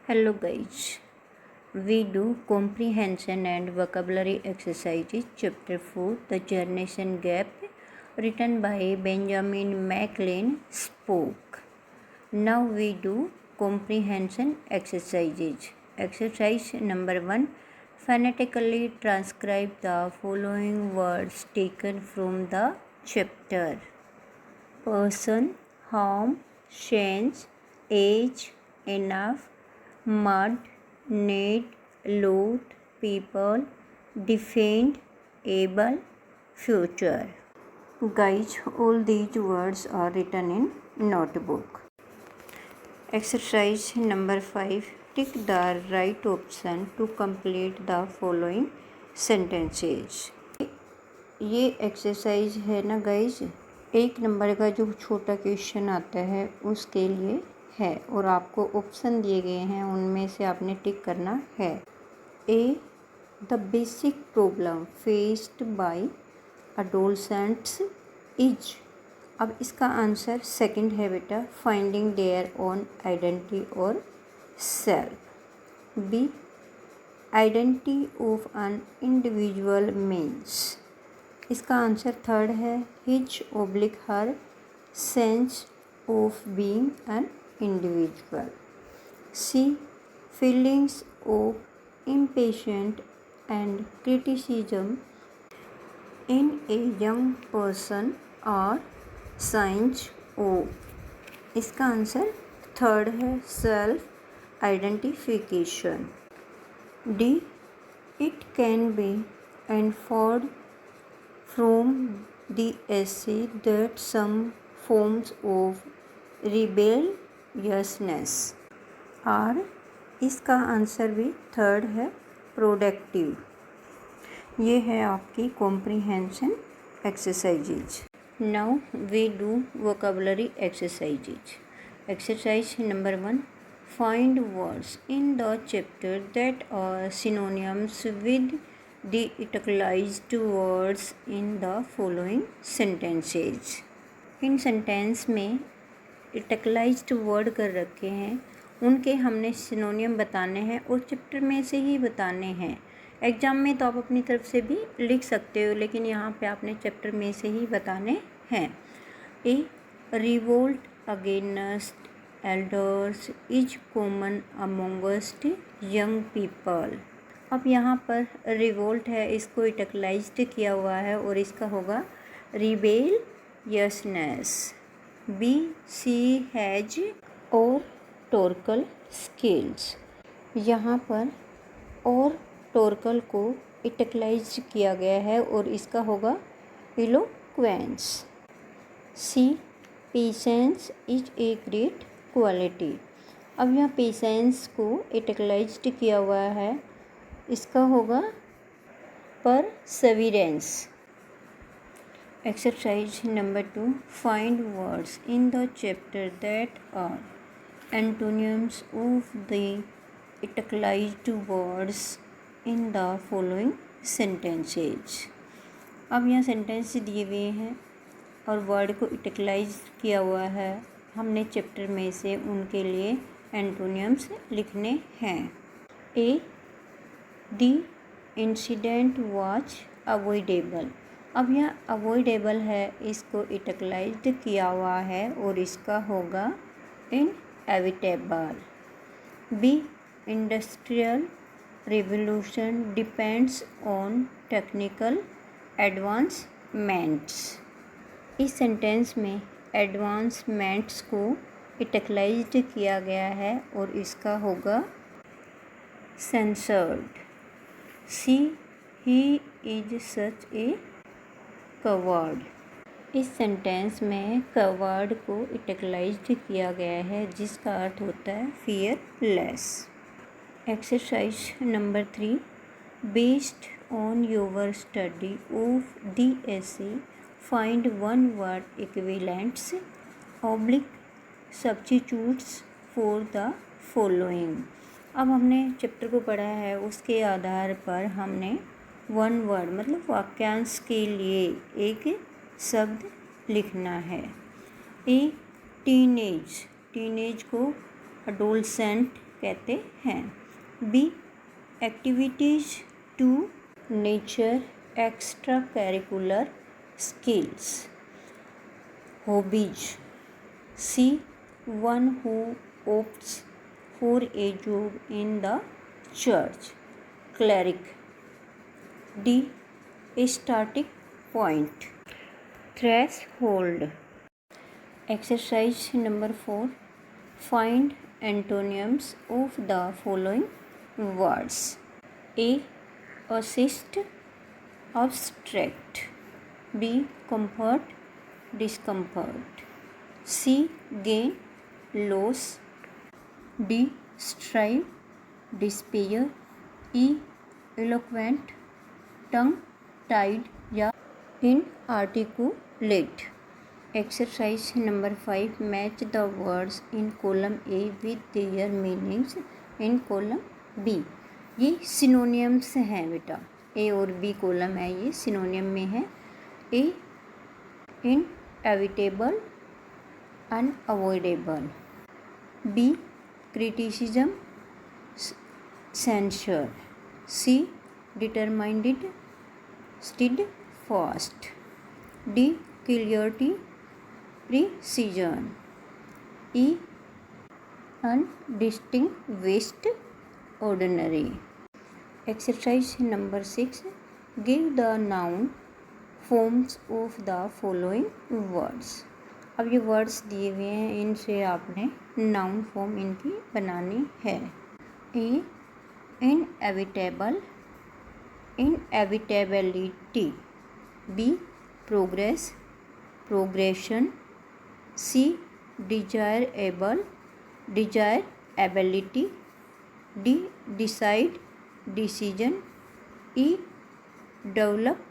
Hello guys, we do comprehension and vocabulary exercises chapter 4 The Generation Gap written by Benjamin Maclean Spoke. Now we do comprehension exercises. Exercise number 1. Phonetically transcribe the following words taken from the chapter. Person, home, change, age, enough, mud, need, loot, people, defend, able, future. Guys, all these words are written in notebook. Exercise number 5. Tick the right option to complete the following sentences. ये exercise है ना guys, 1 number का जो छोटा question आता है उसके लिए है और आपको ऑप्शन दिए गए हैं, उनमें से आपने टिक करना है। A, the basic problem faced by adolescents is. अब इसका आंसर सेकंड है बेटा, फाइंडिंग देयर ओन आइडेंटिटी और self. B, identity of an individual means. इसका आंसर थर्ड है, his oblique her sense of being an individual. C, feelings of impatience and criticism in a young person are signs of. इसका answer third है, self identification. D, it can be inferred from the essay that some forms of rebelliousness are. इसका answer भी third है, productive. ये है आपकी comprehension exercises. Now we do vocabulary exercises. Exercise number 1. Find words in the chapter that are synonyms with the italicised words in the following sentences. इन sentence में italicised word कर रखे हैं, उनके हमने सिनोनियम बताने हैं और चैप्टर में से ही बताने हैं। एग्ज़ाम में तो आप अपनी तरफ से भी लिख सकते हो, लेकिन यहाँ पे आपने चैप्टर में से ही बताने हैं। A, revolt against elders is common amongst young people. अब यहाँ पर रिवोल्ट है, इसको इटैलिकाइज्ड किया हुआ है और इसका होगा रिबेलियसनेस। बी, सी हैज और टोरकल स्किल्स। यहाँ पर और टोरकल को इटैलिकाइज्ड किया गया है और इसका होगा eloquence. C, patience is a great quality. अब यहाँ पेशेंस को इटैलिकाइज्ड किया हुआ है, इसका होगा Perseverance. Exercise number 2. Find words in the chapter that are antonyms of the italicized words in the following sentences. अब यहाँ सेंटेंस दिए हुए हैं और वर्ड को इटैलिकाइज किया हुआ है, हमने चैप्टर में से उनके लिए एंटोनियम्स लिखने हैं। ए, द इंसिडेंट वाज अवॉइडेबल। अब यह अवॉइडेबल है, इसको इटैलिकाइज्ड किया हुआ है और इसका होगा inevitable. B, industrial revolution depends on technical advancements. इस सेंटेंस में एडवांसमेंट्स को इटैलिकाइज्ड किया गया है और इसका होगा censored. C, he is such a coward. इस सेंटेंस में कवर्ड को इटैलिकाइज्ड किया गया है, जिसका अर्थ होता है fearless. Exercise number 3. Based on your study of the essay find one word equivalents oblique substitutes for the following. अब हमने चैप्टर को पढ़ा है, उसके आधार पर हमने वन वर्ड मतलब वाक्यांश के लिए एक शब्द लिखना है। A, teenage. टीनेज को अडोलसेंट कहते हैं। B, activities to nature extra curricular skills, hobbies. C, one who opts for a job in the church, cleric. D, a starting point, threshold. Exercise number 4. Find antonyms of the following words. A, assist, abstract. B, comfort, discomfort. C, gain, loss. D, strive, despair. E, eloquent, tongue tied या inarticulate. Exercise number 5. Match the words in column A with their meanings in column B. ये synonyms हैं बेटा, A और B column है, ये synonym में है। A, inevitable, unavoidable. B, criticism, censure. C, determined, steadfast. D, clarity, precision. E, undistinguished, ordinary. Exercise number 6. Give the noun forms of the following words. अब ये वर्ड्स दिए हुए हैं, इनसे आपने नाउन फॉर्म इनकी बनानी है। A, inevitable, inevitability. B, progress, progression. C, desirable, desirability. D, decide, decision. E, develop,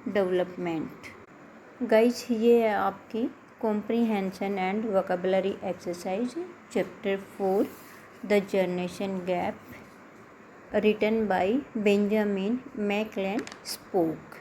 development. Guys ये है आपकी comprehension and vocabulary exercise chapter 4 the generation gap, written by Benjamin McLean Spock.